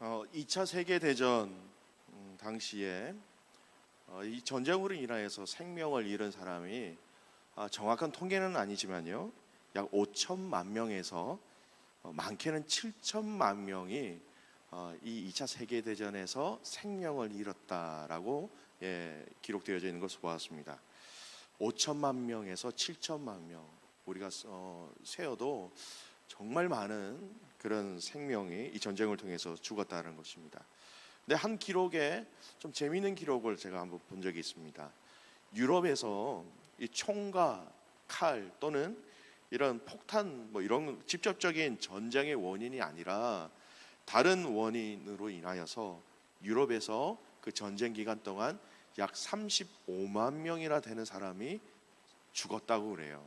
2차 세계대전 당시에 이 전쟁으로 인하여서 생명을 잃은 사람이 정확한 통계는 아니지만요, 약 5천만 명에서 많게는 7천만 명이 이 2차 세계대전에서 생명을 잃었다라고 기록되어져 있는 것을 보았습니다. 5천만 명에서 7천만 명, 우리가 세어도 정말 많은 그런 생명이 이 전쟁을 통해서 죽었다는 것입니다. 근데 한 기록에 좀 재미있는 기록을 제가 한번 본 적이 있습니다. 유럽에서 이 총과 칼 또는 이런 폭탄 이런 직접적인 전쟁의 원인이 아니라 다른 원인으로 인하여서 유럽에서 그 전쟁 기간 동안 약 35만 명이나 되는 사람이 죽었다고 그래요.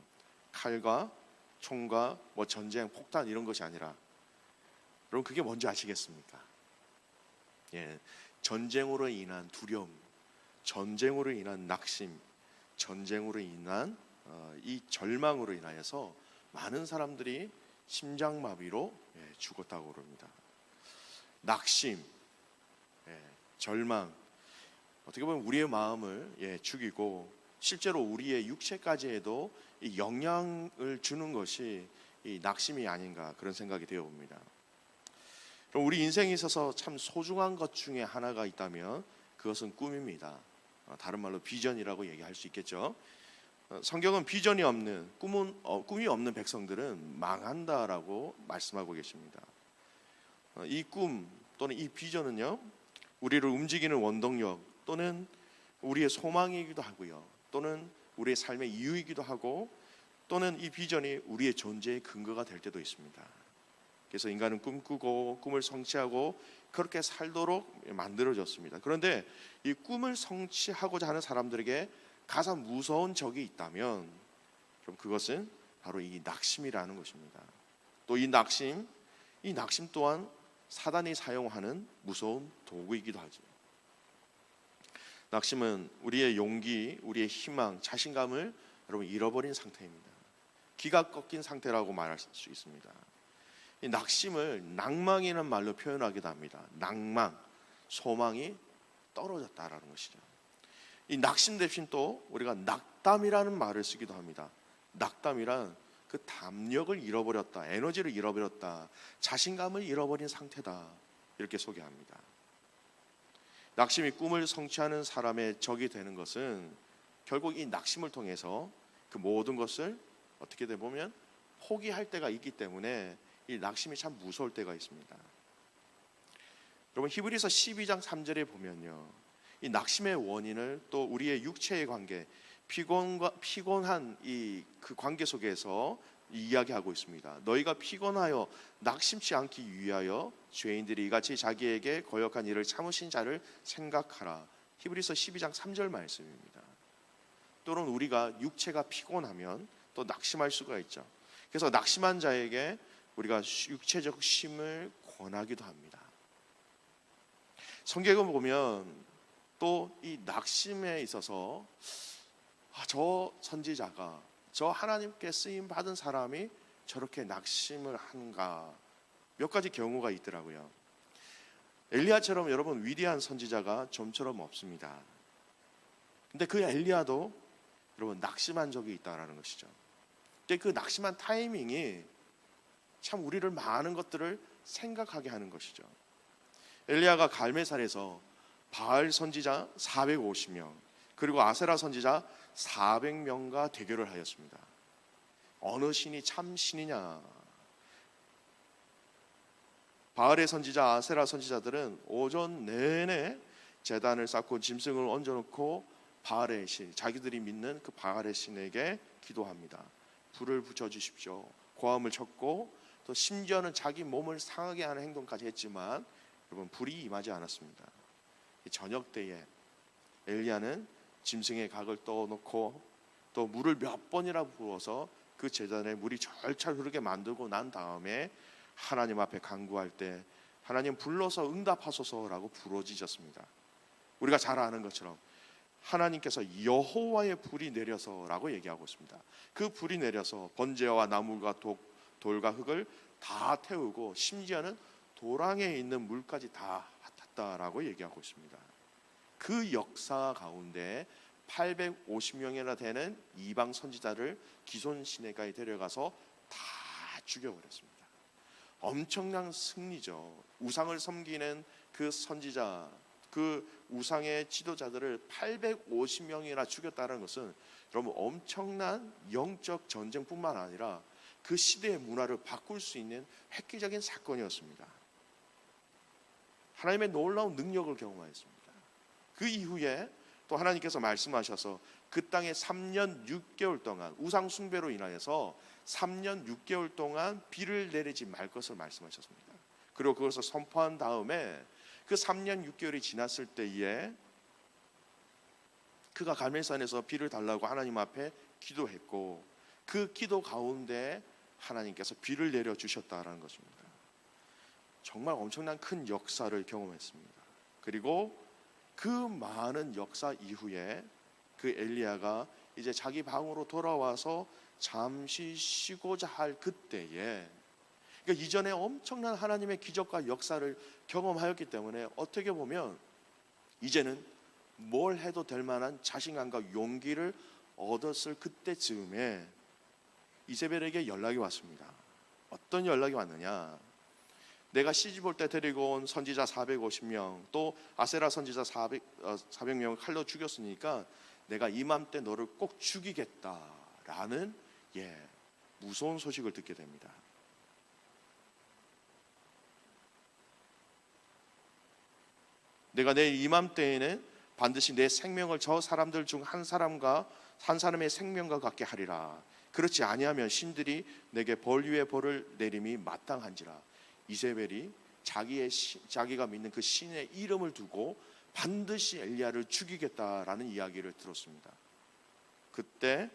칼과 총과 전쟁, 폭탄 이런 것이 아니라. 여러분, 그게 뭔지 아시겠습니까? 전쟁으로 인한 두려움, 전쟁으로 인한 낙심, 전쟁으로 인한 이 절망으로 인하여서 많은 사람들이 심장마비로 죽었다고 그럽니다. 낙심, 절망, 어떻게 보면 우리의 마음을 죽이고 실제로 우리의 육체까지에도 이 영향을 주는 것이 이 낙심이 아닌가, 그런 생각이 되어 봅니다. 그럼 우리 인생에 있어서 참 소중한 것 중에 하나가 있다면 그것은 꿈입니다. 다른 말로 비전이라고 얘기할 수 있겠죠. 성경은 비전이 없는, 꿈이 없는 백성들은 망한다라고 말씀하고 계십니다. 이 꿈 또는 이 비전은요, 우리를 움직이는 원동력 또는 우리의 소망이기도 하고요, 또는 우리의 삶의 이유이기도 하고, 또는 이 비전이 우리의 존재의 근거가 될 때도 있습니다. 그래서 인간은 꿈꾸고 꿈을 성취하고 그렇게 살도록 만들어졌습니다. 그런데 이 꿈을 성취하고자 하는 사람들에게 가장 무서운 적이 있다면 그럼 그것은 바로 이 낙심이라는 것입니다. 또 이 낙심 또한 사단이 사용하는 무서운 도구이기도 하죠. 낙심은 우리의 용기, 우리의 희망, 자신감을 여러분 잃어버린 상태입니다. 기가 꺾인 상태라고 말할 수 있습니다. 이 낙심을 낭망이라는 말로 표현하기도 합니다. 낭망, 소망이 떨어졌다라는 것이죠. 이 낙심 대신 또 우리가 낙담이라는 말을 쓰기도 합니다. 낙담이란 그 담력을 잃어버렸다, 에너지를 잃어버렸다, 자신감을 잃어버린 상태다, 이렇게 소개합니다. 낙심이 꿈을 성취하는 사람의 적이 되는 것은 결국 이 낙심을 통해서 그 모든 것을 어떻게 보면 포기할 때가 있기 때문에 이 낙심이 참 무서울 때가 있습니다. 여러분, 히브리서 12장 3절에 보면요, 이 낙심의 원인을 또 우리의 육체의 관계, 피곤한 그 관계 속에서 이야기하고 있습니다. 너희가 피곤하여 낙심치 않기 위하여 죄인들이 이같이 자기에게 거역한 일을 참으신 자를 생각하라. 히브리서 12장 3절 말씀입니다. 또는 우리가 육체가 피곤하면 또 낙심할 수가 있죠. 그래서 낙심한 자에게 우리가 육체적 쉼을 권하기도 합니다. 성경을 보면 또 이 낙심에 있어서 저 선지자가, 저 하나님께 쓰임 받은 사람이 저렇게 낙심을 한가, 몇 가지 경우가 있더라고요. 엘리야처럼 여러분 위대한 선지자가 좀처럼 없습니다. 근데 그 엘리야도 여러분 낙심한 적이 있다라는 것이죠. 근데 그 낙심한 타이밍이 참 우리를 많은 것들을 생각하게 하는 것이죠. 엘리야가 갈멜산에서 바알 선지자 450명 그리고 아세라 선지자 400명과 대결을 하였습니다. 어느 신이 참 신이냐? 바알의 선지자, 아세라 선지자들은 오전 내내 제단을 쌓고 짐승을 얹어놓고 바알의 신, 자기들이 믿는 그 바알의 신에게 기도합니다. 불을 붙여주십시오. 고함을 쳤고 또 심지어는 자기 몸을 상하게 하는 행동까지 했지만 여러분, 불이 임하지 않았습니다. 저녁 때에 엘리야는 짐승의 각을 떠놓고 또 물을 몇 번이나 부어서 그 제단에 물이 절철 흐르게 만들고 난 다음에 하나님 앞에 간구할 때 하나님 불러서 응답하소서라고 부르짖었습니다. 우리가 잘 아는 것처럼 하나님께서 여호와의 불이 내려서라고 얘기하고 있습니다. 그 불이 내려서 번제와 나무가 돌과 흙을 다 태우고 심지어는 도랑에 있는 물까지 다 핫했다라고 얘기하고 있습니다. 그 역사 가운데 850명이나 되는 이방 선지자를 기손 시내가에 데려가서 다 죽여버렸습니다. 엄청난 승리죠. 우상을 섬기는 그 선지자, 그 우상의 지도자들을 850명이나 죽였다는 것은 여러분 엄청난 영적 전쟁뿐만 아니라 그 시대의 문화를 바꿀 수 있는 획기적인 사건이었습니다. 하나님의 놀라운 능력을 경험하였습니다. 그 이후에 또 하나님께서 말씀하셔서 그 땅에 3년 6개월 동안 우상 숭배로 인하여서 3년 6개월 동안 비를 내리지 말 것을 말씀하셨습니다. 그리고 그것을 선포한 다음에 그 3년 6개월이 지났을 때에 그가 갈멜산에서 비를 달라고 하나님 앞에 기도했고 그 기도 가운데 하나님께서 비를 내려주셨다라는 것입니다. 정말 엄청난 큰 역사를 경험했습니다. 그리고 그 많은 역사 이후에 그 엘리야가 이제 자기 방으로 돌아와서 잠시 쉬고자 할 그때에, 그러니까 이전에 엄청난 하나님의 기적과 역사를 경험하였기 때문에 어떻게 보면 이제는 뭘 해도 될 만한 자신감과 용기를 얻었을 그때쯤에 이세벨에게 연락이 왔습니다. 어떤 연락이 왔느냐? 내가 시집 올 때 데리고 온 선지자 450명 또 아세라 선지자 400명을 칼로 죽였으니까 내가 이맘때 너를 꼭 죽이겠다라는 무서운 소식을 듣게 됩니다. 내가 내일 이맘때에는 반드시 내 생명을 저 사람들 중 한 사람의 생명과 같게 하리라. 그렇지 아니하면 신들이 내게 벌 위에 벌을 내림이 마땅한지라. 이세벨이 자기가 믿는 그 신의 이름을 두고 반드시 엘리야를 죽이겠다라는 이야기를 들었습니다. 그때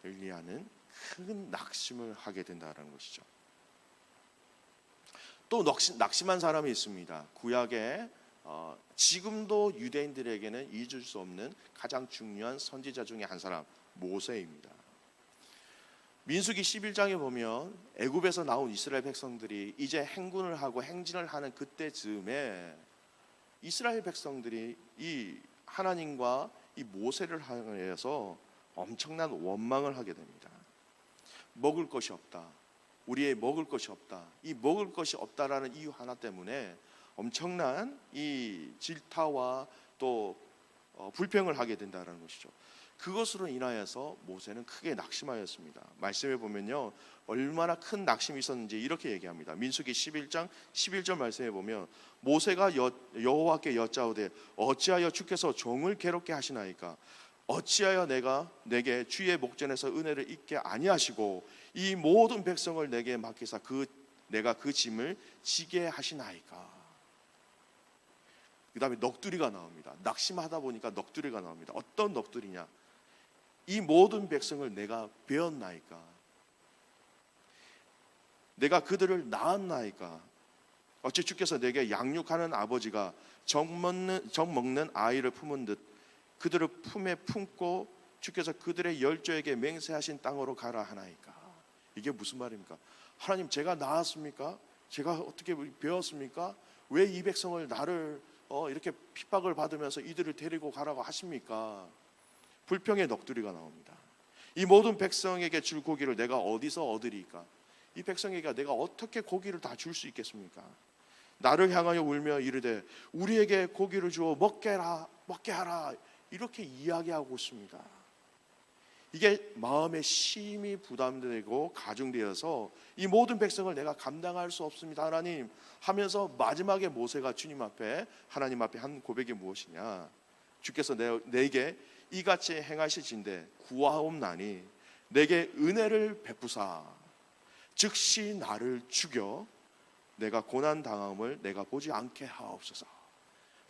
엘리야는 큰 낙심을 하게 된다는 것이죠. 또 낙심한 사람이 있습니다. 구약에 지금도 유대인들에게는 잊을 수 없는 가장 중요한 선지자 중에 한 사람, 모세입니다. 민수기 11장에 보면 애굽에서 나온 이스라엘 백성들이 이제 행군을 하고 행진을 하는 그때쯤에 이스라엘 백성들이 이 하나님과 이 모세를 향해서 엄청난 원망을 하게 됩니다. 먹을 것이 없다. 우리의 먹을 것이 없다. 이 먹을 것이 없다라는 이유 하나 때문에 엄청난 이 질타와 또 불평을 하게 된다는 것이죠. 그것으로 인하여서 모세는 크게 낙심하였습니다. 말씀해 보면요, 얼마나 큰 낙심이 있었는지 이렇게 얘기합니다. 민수기 11장 11절 말씀해 보면 모세가 여호와께 여짜오되 어찌하여 주께서 종을 괴롭게 하시나이까? 어찌하여 내게 주의 목전에서 은혜를 잊게 아니하시고 이 모든 백성을 내게 맡기사 내가 그 짐을 지게 하시나이까? 그 다음에 넋두리가 나옵니다. 낙심하다 보니까 넋두리가 나옵니다. 어떤 넋두리냐? 이 모든 백성을 내가 배었나이까? 내가 그들을 낳았나이까? 어찌 주께서 내게 양육하는 아버지가 정 먹는 아이를 품은 듯 그들을 품에 품고 주께서 그들의 열조에게 맹세하신 땅으로 가라 하나이까? 이게 무슨 말입니까? 하나님, 제가 낳았습니까? 제가 어떻게 배웠습니까? 왜 이 백성을 나를 이렇게 핍박을 받으면서 이들을 데리고 가라고 하십니까? 불평의 넋두리가 나옵니다. 이 모든 백성에게 줄 고기를 내가 어디서 얻으리까? 이 백성에게 내가 어떻게 고기를 다 줄 수 있겠습니까? 나를 향하여 울며 이르되 우리에게 고기를 주어 먹게 하라, 이렇게 이야기하고 있습니다. 이게 마음에 심히 부담되고 가중되어서 이 모든 백성을 내가 감당할 수 없습니다 하나님 하면서 마지막에 모세가 하나님 앞에 한 고백이 무엇이냐? 주께서 내게 이같이 행하실진대 구하옵나니 내게 은혜를 베푸사 즉시 나를 죽여 내가 고난 당함을 내가 보지 않게 하옵소서.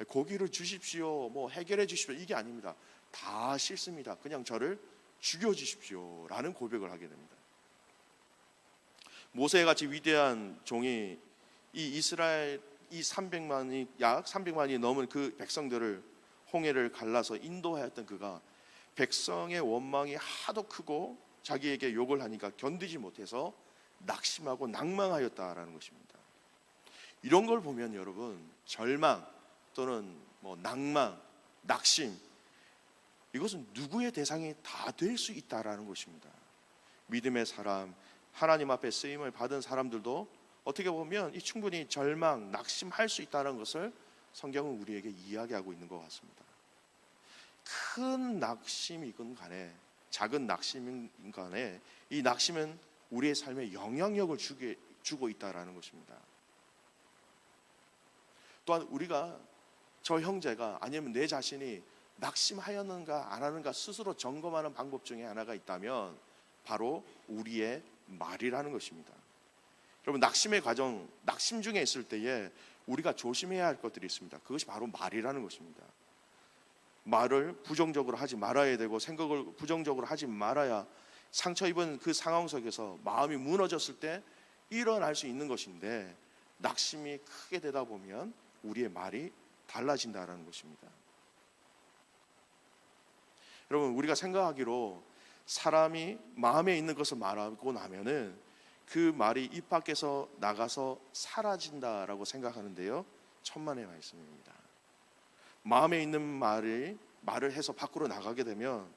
고기를 주십시오, 해결해 주십시오, 이게 아닙니다. 다 싫습니다. 그냥 저를 죽여주십시오 라는 고백을 하게 됩니다. 모세같이 위대한 종이 이 이스라엘 약 300만이 넘은 그 백성들을 홍해를 갈라서 인도하였던 그가 백성의 원망이 하도 크고 자기에게 욕을 하니까 견디지 못해서 낙심하고 낭망하였다라는 것입니다. 이런 걸 보면 여러분, 절망 또는 낭만, 낙심, 이것은 누구의 대상이 다 될 수 있다라는 것입니다. 믿음의 사람, 하나님 앞에 쓰임을 받은 사람들도 어떻게 보면 이 충분히 절망, 낙심할 수 있다는 것을 성경은 우리에게 이야기하고 있는 것 같습니다. 큰 낙심이건 간에 작은 낙심이건 간에 이 낙심은 우리의 삶에 영향력을 주고 있다는 것입니다. 또한 우리가, 저 형제가 아니면 내 자신이 낙심하였는가 안 하는가 스스로 점검하는 방법 중에 하나가 있다면 바로 우리의 말이라는 것입니다. 여러분, 낙심의 과정, 낙심 중에 있을 때에 우리가 조심해야 할 것들이 있습니다. 그것이 바로 말이라는 것입니다. 말을 부정적으로 하지 말아야 되고 생각을 부정적으로 하지 말아야 상처 입은 그 상황 속에서 마음이 무너졌을 때 일어날 수 있는 것인데, 낙심이 크게 되다 보면 우리의 말이 달라진다는 것입니다. 여러분, 우리가 생각하기로 사람이 마음에 있는 것을 말하고 나면은 그 말이 입 밖에서 나가서 사라진다라고 생각하는데요, 천만의 말씀입니다. 마음에 있는 말을 해서 밖으로 나가게 되면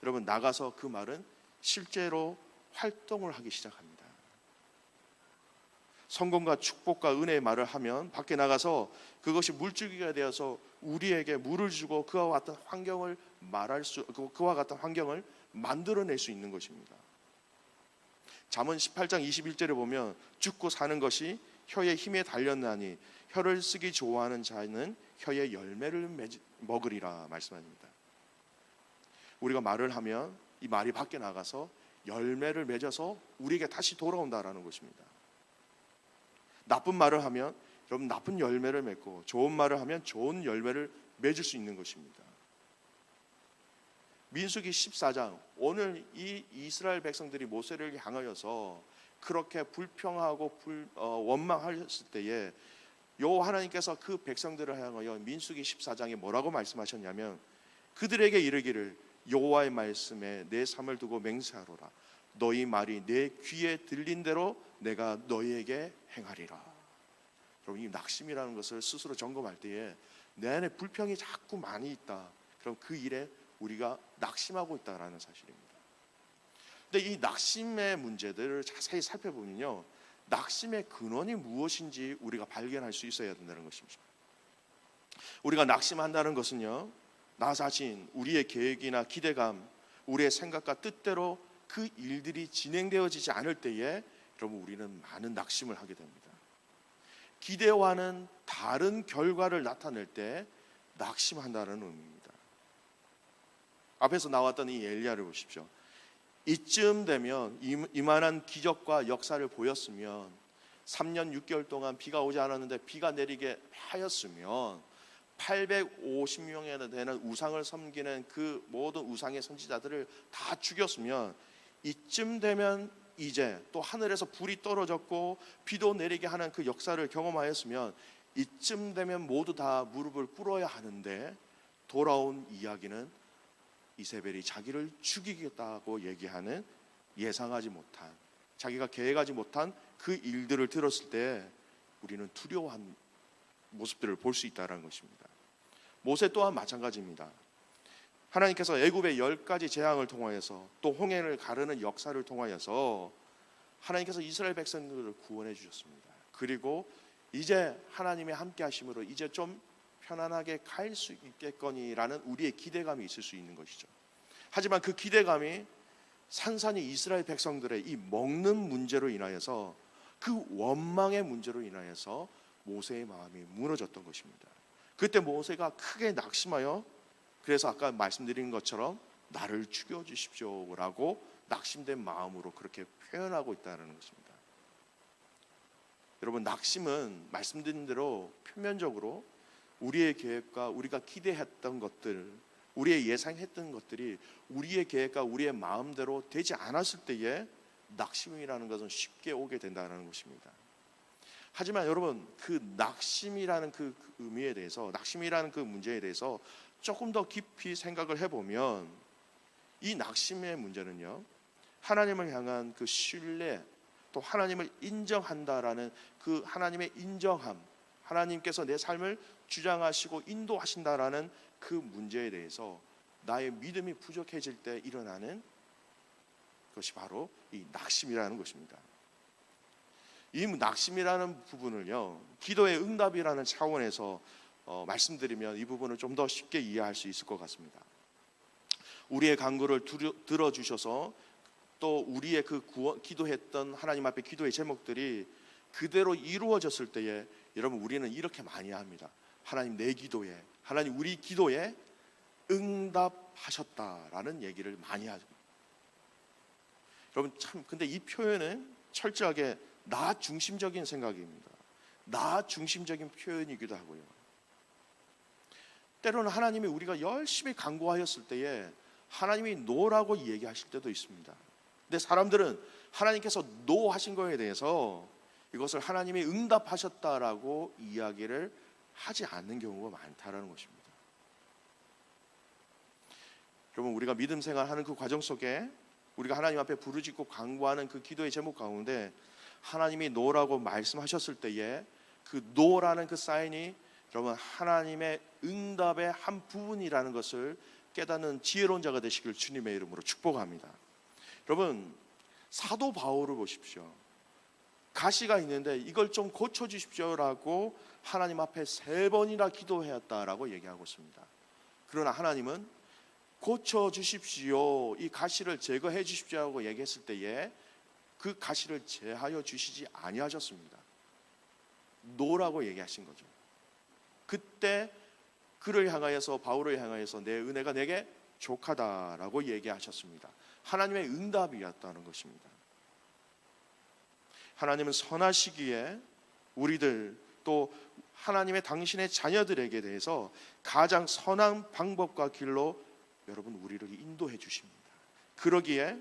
여러분, 나가서 그 말은 실제로 활동을 하기 시작합니다. 성공과 축복과 은혜의 말을 하면 밖에 나가서 그것이 물줄기가 되어서 우리에게 물을 주고 그와 같은 환경을 만들어낼 수 있는 것입니다. 잠언 18장 21절에 보면 죽고 사는 것이 혀의 힘에 달렸나니 혀를 쓰기 좋아하는 자는 혀의 열매를 먹으리라 말씀합니다. 우리가 말을 하면 이 말이 밖에 나가서 열매를 맺어서 우리에게 다시 돌아온다라는 것입니다. 나쁜 말을 하면 여러분 나쁜 열매를 맺고, 좋은 말을 하면 좋은 열매를 맺을 수 있는 것입니다. 민수기 14장, 오늘 이 이스라엘 백성들이 모세를 향하여서 그렇게 불평하고 원망하였을 때에 여호와 하나님께서 그 백성들을 향하여 민수기 14장에 뭐라고 말씀하셨냐면, 그들에게 이르기를 여호와의 말씀에 내 삶을 두고 맹세하노라. 너희 말이 내 귀에 들린 대로 내가 너희에게 행하리라. 여러분, 이 낙심이라는 것을 스스로 점검할 때에 내 안에 불평이 자꾸 많이 있다, 그럼 그 일에 우리가 낙심하고 있다라는 사실입니다. 근데 이 낙심의 문제들을 자세히 살펴보면요, 낙심의 근원이 무엇인지 우리가 발견할 수 있어야 된다는 것입니다. 우리가 낙심한다는 것은요, 나 자신, 우리의 계획이나 기대감, 우리의 생각과 뜻대로 그 일들이 진행되어지지 않을 때에 여러분, 우리는 많은 낙심을 하게 됩니다. 기대와는 다른 결과를 나타낼 때 낙심한다는 의미입니다. 앞에서 나왔던 이 엘리야를 보십시오. 이쯤 되면 이만한 기적과 역사를 보였으면, 3년 6개월 동안 비가 오지 않았는데 비가 내리게 하였으면, 850명이나 되는 우상을 섬기는 그 모든 우상의 선지자들을 다 죽였으면, 이쯤 되면 이제 또 하늘에서 불이 떨어졌고 비도 내리게 하는 그 역사를 경험하였으면, 이쯤 되면 모두 다 무릎을 꿇어야 하는데, 돌아온 이야기는 이세벨이 자기를 죽이겠다고 얘기하는, 예상하지 못한, 자기가 계획하지 못한 그 일들을 들었을 때 우리는 두려워한 모습들을 볼 수 있다는 것입니다. 모세 또한 마찬가지입니다. 하나님께서 애굽의 10가지 재앙을 통하여서 또 홍해를 가르는 역사를 통하여서 하나님께서 이스라엘 백성들을 구원해 주셨습니다. 그리고 이제 하나님의 함께 하심으로 이제 좀 편안하게 갈 수 있겠거니라는 우리의 기대감이 있을 수 있는 것이죠. 하지만 그 기대감이 산산이 이스라엘 백성들의 이 먹는 문제로 인하여서, 그 원망의 문제로 인하여서 모세의 마음이 무너졌던 것입니다. 그때 모세가 크게 낙심하여, 그래서 아까 말씀드린 것처럼 나를 죽여주십시오라고 낙심된 마음으로 그렇게 표현하고 있다는 것입니다. 여러분, 낙심은 말씀드린 대로 표면적으로 우리의 계획과 우리가 기대했던 것들, 우리의 예상했던 것들이 우리의 계획과 우리의 마음대로 되지 않았을 때에 낙심이라는 것은 쉽게 오게 된다는 것입니다. 하지만 여러분, 그 낙심이라는 그 의미에 대해서, 낙심이라는 그 문제에 대해서 조금 더 깊이 생각을 해보면, 이 낙심의 문제는요, 하나님을 향한 그 신뢰 또 하나님을 인정한다라는 그 하나님의 인정함, 하나님께서 내 삶을 주장하시고 인도하신다라는 그 문제에 대해서 나의 믿음이 부족해질 때 일어나는 것이 바로 이 낙심이라는 것입니다. 이 낙심이라는 부분을요, 기도의 응답이라는 차원에서 말씀드리면 이 부분을 좀 더 쉽게 이해할 수 있을 것 같습니다. 우리의 간구를 들어주셔서 또 우리의 그 기도했던 하나님 앞에 기도의 제목들이 그대로 이루어졌을 때에 여러분 우리는 이렇게 많이 합니다. 하나님 내 기도에, 하나님 우리 기도에 응답하셨다라는 얘기를 많이 하죠. 여러분 참 근데 이 표현은 철저하게 나 중심적인 생각입니다. 나 중심적인 표현이기도 하고요. 때로는 하나님이 우리가 열심히 간구하였을 때에 하나님이 노라고 얘기하실 때도 있습니다. 근데 사람들은 하나님께서 노 하신 거에 대해서 이것을 하나님이 응답하셨다라고 이야기를 하지 않는 경우가 많다라는 것입니다. 여러분 우리가 믿음 생활하는 그 과정 속에 우리가 하나님 앞에 부르짖고 간구하는 그 기도의 제목 가운데 하나님이 노라고 말씀하셨을 때에 그 노라는 그 사인이 여러분 하나님의 응답의 한 부분이라는 것을 깨닫는 지혜로운 자가 되시길 주님의 이름으로 축복합니다. 여러분 사도 바울을 보십시오. 가시가 있는데 이걸 좀 고쳐주십시오라고 하나님 앞에 3번이나 기도하였다라고 얘기하고 있습니다. 그러나 하나님은 고쳐주십시오, 이 가시를 제거해 주십시오라고 얘기했을 때에 그 가시를 제하여 주시지 아니하셨습니다. 노라고 얘기하신 거죠. 그때 그를 향하여서 바울을 향하여서 내 은혜가 내게 족하다라고 얘기하셨습니다. 하나님의 응답이었다는 것입니다. 하나님은 선하시기에 우리들 또 하나님의 당신의 자녀들에게 대해서 가장 선한 방법과 길로 여러분 우리를 인도해 주십니다. 그러기에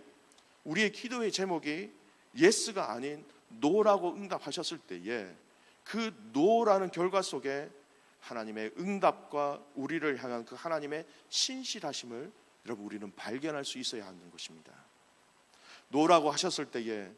우리의 기도의 제목이 예스가 아닌 노라고 응답하셨을 때에 그 노라는 결과 속에 하나님의 응답과 우리를 향한 그 하나님의 신실하심을 여러분 우리는 발견할 수 있어야 하는 것입니다. 노라고 하셨을 때에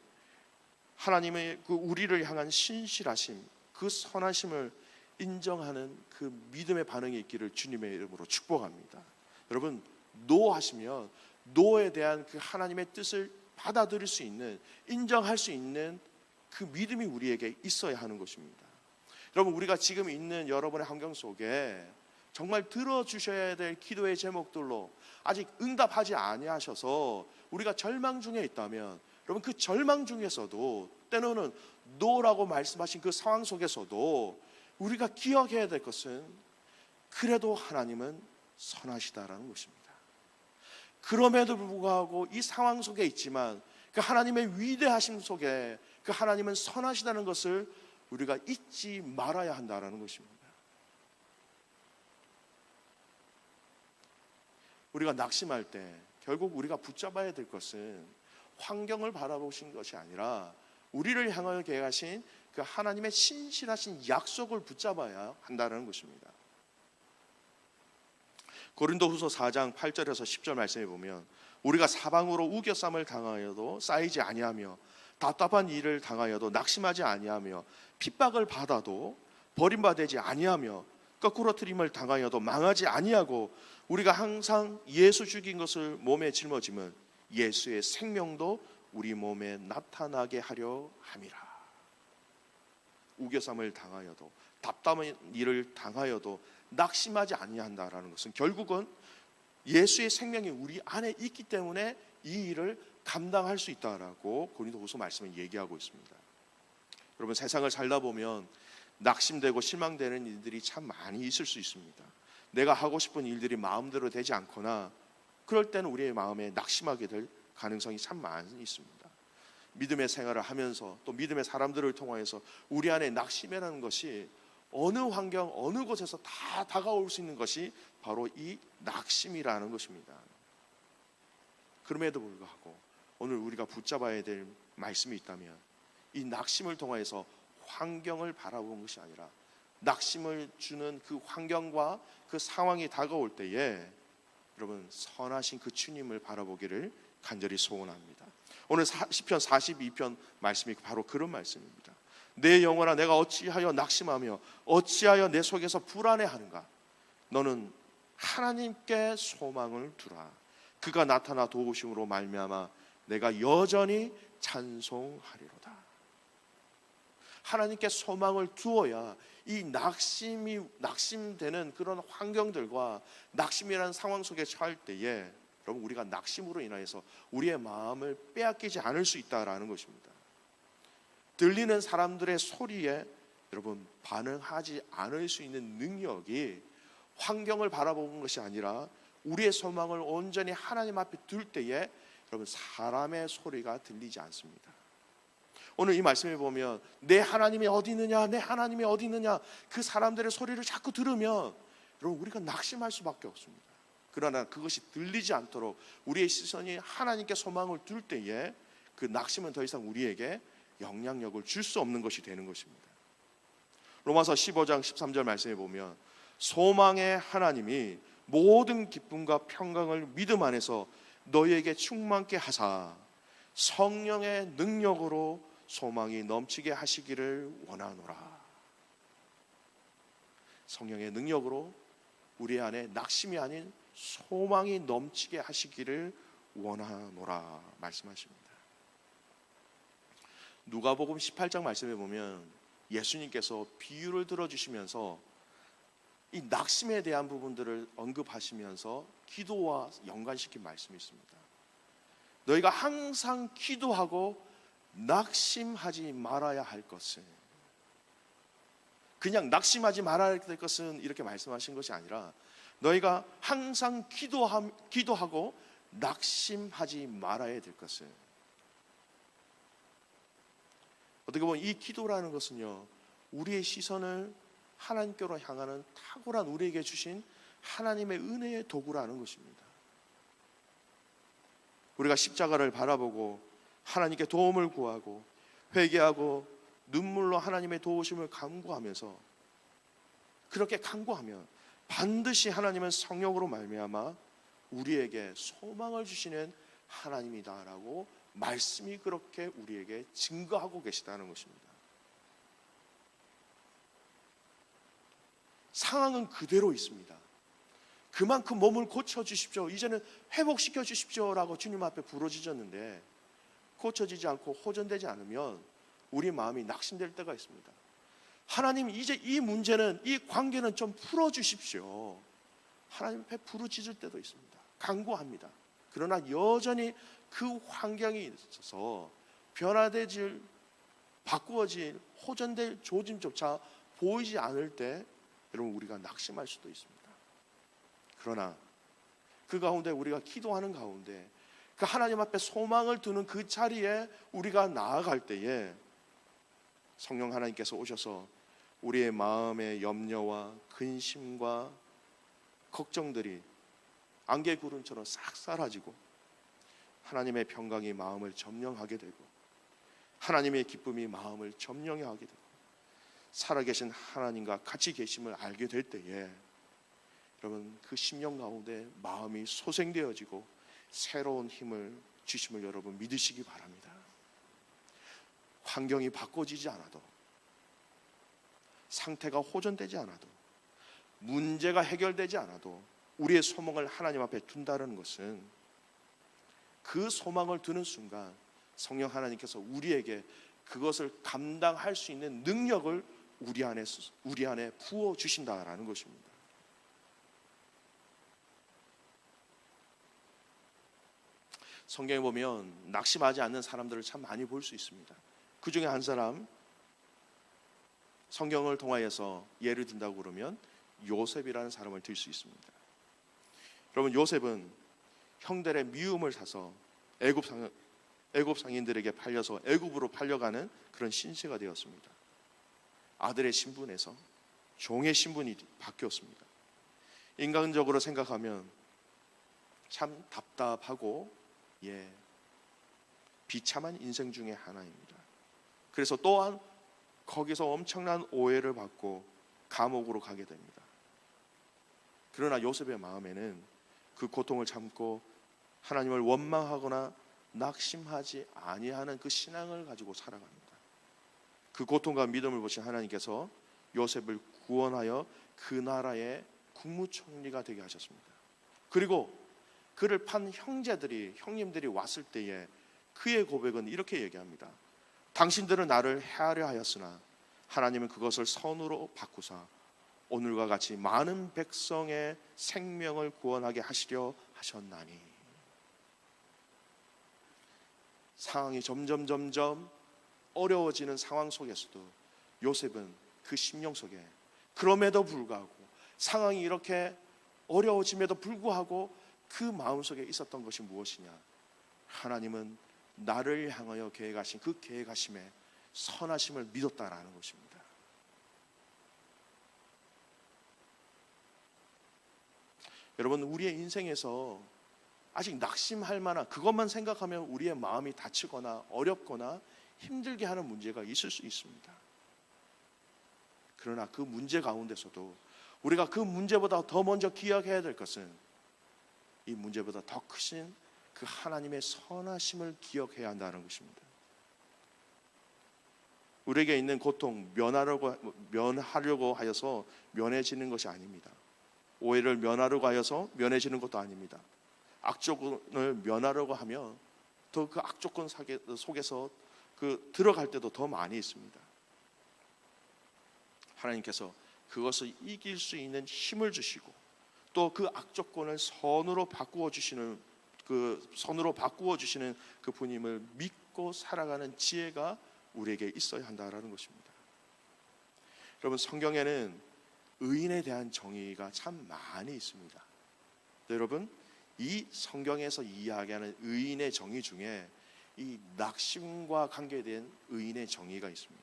하나님의 그 우리를 향한 신실하심, 그 선하심을 인정하는 그 믿음의 반응이 있기를 주님의 이름으로 축복합니다. 여러분 노 하시면 노에 대한 그 하나님의 뜻을 받아들일 수 있는, 인정할 수 있는 그 믿음이 우리에게 있어야 하는 것입니다. 여러분 우리가 지금 있는 여러분의 환경 속에 정말 들어주셔야 될 기도의 제목들로 아직 응답하지 아니하셔서 우리가 절망 중에 있다면 여러분 그 절망 중에서도 때로는 노라고 말씀하신 그 상황 속에서도 우리가 기억해야 될 것은 그래도 하나님은 선하시다라는 것입니다. 그럼에도 불구하고 이 상황 속에 있지만 그 하나님의 위대하심 속에 그 하나님은 선하시다는 것을 우리가 잊지 말아야 한다는 것입니다. 우리가 낙심할 때 결국 우리가 붙잡아야 될 것은 환경을 바라보신 것이 아니라 우리를 향하여 계획하신 그 하나님의 신실하신 약속을 붙잡아야 한다는 것입니다. 고린도후서 4장 8절에서 10절 말씀해 보면 우리가 사방으로 우겨쌈을 당하여도 쌓이지 아니하며 답답한 일을 당하여도 낙심하지 아니하며 핍박을 받아도 버림받지 아니하며 거꾸로 트림을 당하여도 망하지 아니하고 우리가 항상 예수 죽인 것을 몸에 짊어짐은 예수의 생명도 우리 몸에 나타나게 하려 함이라. 우겨쌈을 당하여도 답답한 일을 당하여도 낙심하지 아니한다라는 것은 결국은 예수의 생명이 우리 안에 있기 때문에 이 일을 감당할 수 있다라고 고린도후서 말씀을 얘기하고 있습니다. 여러분 세상을 살다 보면 낙심되고 실망되는 일들이 참 많이 있을 수 있습니다. 내가 하고 싶은 일들이 마음대로 되지 않거나 그럴 때는 우리의 마음에 낙심하게 될 가능성이 참 많이 있습니다. 믿음의 생활을 하면서 또 믿음의 사람들을 통하여서 우리 안에 낙심이라는 것이 어느 환경 어느 곳에서 다 다가올 수 있는 것이 바로 이 낙심이라는 것입니다. 그럼에도 불구하고 오늘 우리가 붙잡아야 될 말씀이 있다면 이 낙심을 통하여서 환경을 바라보는 것이 아니라 낙심을 주는 그 환경과 그 상황이 다가올 때에 여러분 선하신 그 주님을 바라보기를 간절히 소원합니다. 오늘 시편 42편 말씀이 바로 그런 말씀입니다. 내 영혼아, 내가 어찌하여 낙심하며 어찌하여 내 속에서 불안해하는가? 너는 하나님께 소망을 두라. 그가 나타나 도우심으로 말미암아 내가 여전히 찬송하리로다. 하나님께 소망을 두어야 이 낙심되는 그런 환경들과 낙심이라는 상황 속에 처할 때에 여러분, 우리가 낙심으로 인하여서 우리의 마음을 빼앗기지 않을 수 있다라는 것입니다. 들리는 사람들의 소리에 여러분 반응하지 않을 수 있는 능력이 환경을 바라보는 것이 아니라 우리의 소망을 온전히 하나님 앞에 둘 때에 여러분 사람의 소리가 들리지 않습니다. 오늘 이 말씀에 보면 내 하나님이 어디 있느냐, 내 하나님이 어디 있느냐, 그 사람들의 소리를 자꾸 들으면 여러분 우리가 낙심할 수밖에 없습니다. 그러나 그것이 들리지 않도록 우리의 시선이 하나님께 소망을 둘 때에 그 낙심은 더 이상 우리에게 영향력을 줄 수 없는 것이 되는 것입니다. 로마서 15장 13절 말씀에 보면 소망의 하나님이 모든 기쁨과 평강을 믿음 안에서 너희에게 충만케 하사 성령의 능력으로 소망이 넘치게 하시기를 원하노라. 성령의 능력으로 우리 안에 낙심이 아닌 소망이 넘치게 하시기를 원하노라 말씀하십니다. 누가복음 18장 말씀에 보면 예수님께서 비유를 들어주시면서 이 낙심에 대한 부분들을 언급하시면서 기도와 연관시킨 말씀이 있습니다. 너희가 항상 기도하고 낙심하지 말아야 할 것은, 그냥 낙심하지 말아야 될 것은 이렇게 말씀하신 것이 아니라 너희가 항상 기도하고 낙심하지 말아야 될 것은, 어떻게 보면 이 기도라는 것은요, 우리의 시선을 하나님께로 향하는 탁월한 우리에게 주신 하나님의 은혜의 도구라는 것입니다. 우리가 십자가를 바라보고 하나님께 도움을 구하고 회개하고 눈물로 하나님의 도우심을 간구하면서, 그렇게 간구하면 반드시 하나님은 성령으로 말미암아 우리에게 소망을 주시는 하나님이다라고 말씀이 그렇게 우리에게 증거하고 계시다는 것입니다. 상황은 그대로 있습니다. 그만큼 몸을 고쳐주십시오, 이제는 회복시켜 주십시오라고 주님 앞에 부르짖었는데 고쳐지지 않고 호전되지 않으면 우리 마음이 낙심될 때가 있습니다. 하나님, 이제 이 문제는, 이 관계는 좀 풀어주십시오. 하나님 앞에 부르짖을 때도 있습니다. 간구합니다. 그러나 여전히 그 환경이 있어서 변화되질, 바꾸어질, 호전될 조짐조차 보이지 않을 때 여러분 우리가 낙심할 수도 있습니다. 그러나 그 가운데 우리가 기도하는 가운데 그 하나님 앞에 소망을 두는 그 자리에 우리가 나아갈 때에 성령 하나님께서 오셔서 우리의 마음의 염려와 근심과 걱정들이 안개구름처럼 싹 사라지고 하나님의 평강이 마음을 점령하게 되고 하나님의 기쁨이 마음을 점령하게 되고 살아계신 하나님과 같이 계심을 알게 될 때에 여러분 그 심령 가운데 마음이 소생되어지고 새로운 힘을 주심을 여러분 믿으시기 바랍니다. 환경이 바꿔지지 않아도, 상태가 호전되지 않아도, 문제가 해결되지 않아도 우리의 소망을 하나님 앞에 둔다는 것은 그 소망을 두는 순간 성령 하나님께서 우리에게 그것을 감당할 수 있는 능력을 우리 안에 부어 주신다라는 것입니다. 성경에 보면 낙심하지 않는 사람들을 참 많이 볼 수 있습니다. 그 중에 한 사람, 성경을 통하여서 예를 든다고 그러면 요셉이라는 사람을 들 수 있습니다. 여러분, 요셉은 형들의 미움을 사서 애굽 상인들에게 팔려서 애굽으로 팔려가는 그런 신세가 되었습니다. 아들의 신분에서 종의 신분이 바뀌었습니다. 인간적으로 생각하면 참 답답하고 비참한 인생 중에 하나입니다. 그래서 또한 거기서 엄청난 오해를 받고 감옥으로 가게 됩니다. 그러나 요셉의 마음에는 그 고통을 참고 하나님을 원망하거나 낙심하지 아니하는 그 신앙을 가지고 살아갑니다. 그 고통과 믿음을 보신 하나님께서 요셉을 구원하여 그 나라의 국무총리가 되게 하셨습니다. 그리고 그를 판 형님들이 왔을 때에 그의 고백은 이렇게 얘기합니다. 당신들은 나를 해하려 하였으나 하나님은 그것을 선으로 바꾸사 오늘과 같이 많은 백성의 생명을 구원하게 하시려 하셨나니. 상황이 점점 어려워지는 상황 속에서도 요셉은 그 심령 속에 그럼에도 불구하고 상황이 이렇게 어려워짐에도 불구하고 그 마음속에 있었던 것이 무엇이냐? 하나님은 나를 향하여 계획하신 그 계획하심에 선하심을 믿었다라는 것입니다. 여러분, 우리의 인생에서 아직 낙심할 만한 그것만 생각하면 우리의 마음이 다치거나 어렵거나 힘들게 하는 문제가 있을 수 있습니다. 그러나 그 문제 가운데서도 우리가 그 문제보다 더 먼저 기억해야 될 것은 이 문제보다 더 크신 그 하나님의 선하심을 기억해야 한다는 것입니다. 우리에게 있는 고통 면하려고 하여서 면해지는 것이 아닙니다. 오해를 면하려고 하여서 면해지는 것도 아닙니다. 악조건을 면하려고 하면 더 그 악조건 속에서 들어갈 때도 더 많이 있습니다. 하나님께서 그것을 이길 수 있는 힘을 주시고 또 그 악조건을 선으로 바꾸어 주시는 그 분임을 믿고 살아가는 지혜가 우리에게 있어야 한다라는 것입니다. 여러분, 성경에는 의인에 대한 정의가 참 많이 있습니다. 여러분, 이 성경에서 이야기하는 의인의 정의 중에 이 낙심과 관계된 의인의 정의가 있습니다.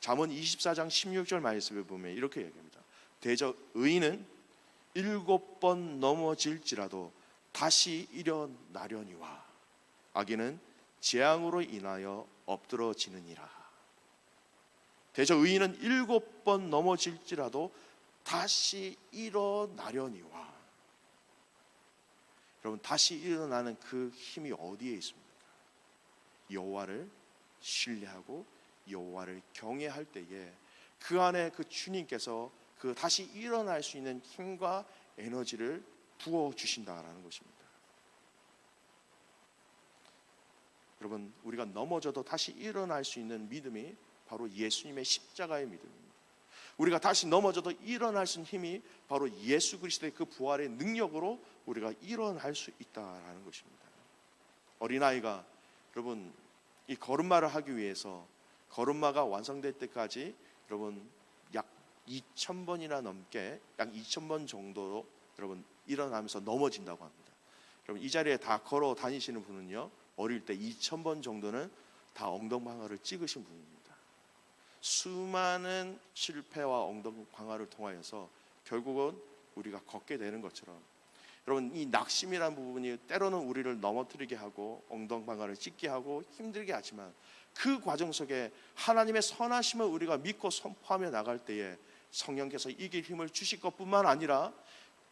잠언 24장 16절 말씀을 보면 이렇게 얘기합니다. 대저 의인은 7번 넘어질지라도 다시 일어나려니와 악인은 재앙으로 인하여 엎드러지느니라. 대저 의인은 7번 넘어질지라도 다시 일어나려니와. 여러분, 다시 일어나는 그 힘이 어디에 있습니까? 여호와를 신뢰하고 여호와를 경외할 때에 그 안에 그 주님께서 그 다시 일어날 수 있는 힘과 에너지를 부어 주신다라는 것입니다. 여러분, 우리가 넘어져도 다시 일어날 수 있는 믿음이 바로 예수님의 십자가의 믿음입니다. 우리가 다시 넘어져도 일어날 수 있는 힘이 바로 예수 그리스도의 그 부활의 능력으로 우리가 일어날 수 있다라는 것입니다. 어린아이가 여러분 이 걸음마를 하기 위해서 걸음마가 완성될 때까지 여러분 약 2,000번이나 넘게 약 2,000번 정도로 여러분 일어나면서 넘어진다고 합니다. 여러분, 이 자리에 다 걸어 다니시는 분은요, 어릴 때 2,000번 정도는 다 엉덩방아를 찍으신 분입니다. 수많은 실패와 엉덩방아를 통하여서 결국은 우리가 걷게 되는 것처럼 여러분, 이 낙심이라는 부분이 때로는 우리를 넘어뜨리게 하고 엉덩방아를 찍게 하고 힘들게 하지만 그 과정 속에 하나님의 선하심을 우리가 믿고 선포하며 나갈 때에 성령께서 이길 힘을 주실 것뿐만 아니라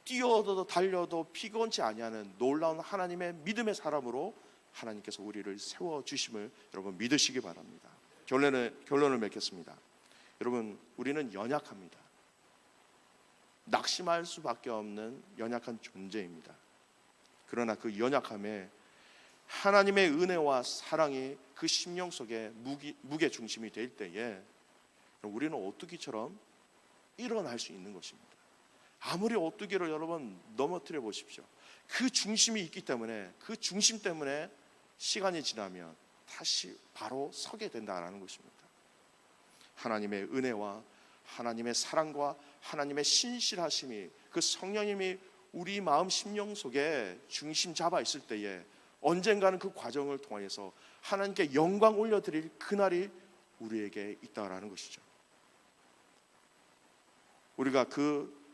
뛰어도 달려도 피곤치 아니하는 놀라운 하나님의 믿음의 사람으로 하나님께서 우리를 세워주심을 여러분 믿으시기 바랍니다. 결론을 맺겠습니다. 여러분, 우리는 연약합니다. 낙심할 수밖에 없는 연약한 존재입니다. 그러나 그 연약함에 하나님의 은혜와 사랑이 그 심령 속에 무게 중심이 될 때에 우리는 오뚜기처럼 일어날 수 있는 것입니다. 아무리 오뚜기를 여러분 넘어뜨려 보십시오. 그 중심이 있기 때문에 그 중심 때문에 시간이 지나면 다시 바로 서게 된다라는 것입니다. 하나님의 은혜와 하나님의 사랑과 하나님의 신실하심이 그 성령님이 우리 마음 심령 속에 중심 잡아 있을 때에 언젠가는 그 과정을 통해서 하나님께 영광 올려드릴 그날이 우리에게 있다라는 것이죠. 우리가 그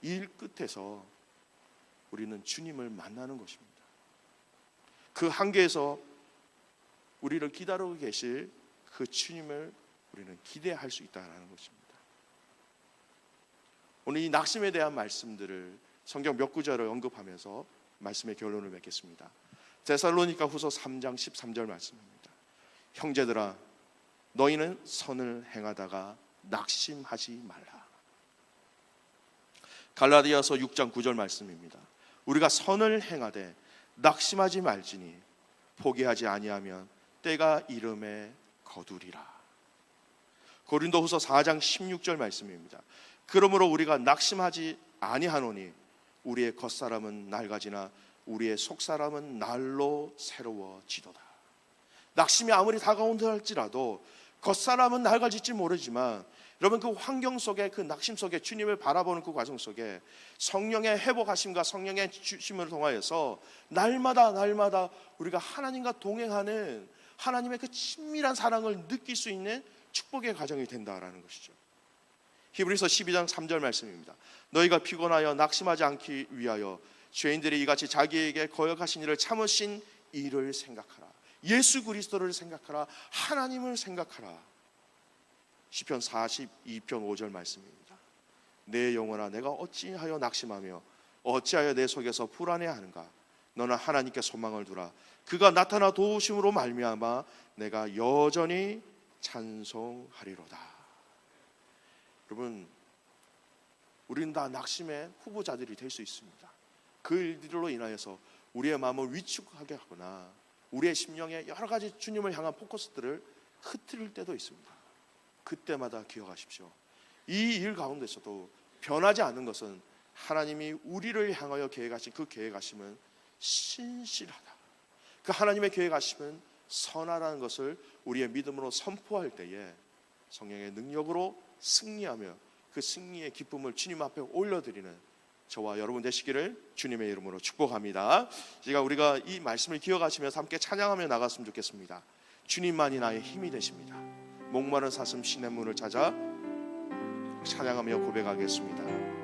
일 끝에서 우리는 주님을 만나는 것입니다. 그 한계에서 우리를 기다리고 계실 그 주님을 우리는 기대할 수 있다는 것입니다. 오늘 이 낙심에 대한 말씀들을 성경 몇 구절을 언급하면서 말씀의 결론을 맺겠습니다. 데살로니가 후서 3장 13절 말씀입니다. 형제들아 너희는 선을 행하다가 낙심하지 말라. 갈라디아서 6장 9절 말씀입니다. 우리가 선을 행하되 낙심하지 말지니 포기하지 아니하면 때가 이름에 거두리라. 고린도후서 4장 16절 말씀입니다. 그러므로 우리가 낙심하지 아니하노니 우리의 겉사람은 낡아지나 우리의 속사람은 날로 새로워지도다. 낙심이 아무리 다가온다 할지라도 겉사람은 낡아질지 모르지만 여러분 그 환경 속에 그 낙심 속에 주님을 바라보는 그 과정 속에 성령의 회복하심과 성령의 주심을 통하여서 날마다 우리가 하나님과 동행하는 하나님의 그 친밀한 사랑을 느낄 수 있는 축복의 과정이 된다라는 것이죠. 히브리서 12장 3절 말씀입니다. 너희가 피곤하여 낙심하지 않기 위하여 죄인들이 이같이 자기에게 거역하신 일을 참으신 이를 생각하라. 예수 그리스도를 생각하라. 하나님을 생각하라. 시편 42편 5절 말씀입니다. 내 영혼아 내가 어찌하여 낙심하며 어찌하여 내 속에서 불안해하는가. 너는 하나님께 소망을 두라. 그가 나타나 도우심으로 말미암아 내가 여전히 찬송하리로다. 여러분 우리는 다 낙심의 후보자들이 될 수 있습니다. 그 일들로 인하여서 우리의 마음을 위축하게 하거나 우리의 심령에 여러 가지 주님을 향한 포커스들을 흐트릴 때도 있습니다. 그때마다 기억하십시오. 이 일 가운데서도 변하지 않는 것은 하나님이 우리를 향하여 계획하신 그 계획하심은 신실하다. 그 하나님의 계획하심은 선하라는 것을 우리의 믿음으로 선포할 때에 성령의 능력으로 승리하며 그 승리의 기쁨을 주님 앞에 올려드리는 저와 여러분 되시기를 주님의 이름으로 축복합니다. 우리가 이 말씀을 기억하시면서 함께 찬양하며 나갔으면 좋겠습니다. 주님만이 나의 힘이 되십니다. 목마른 사슴 시냇물을 찾아 찬양하며 고백하겠습니다.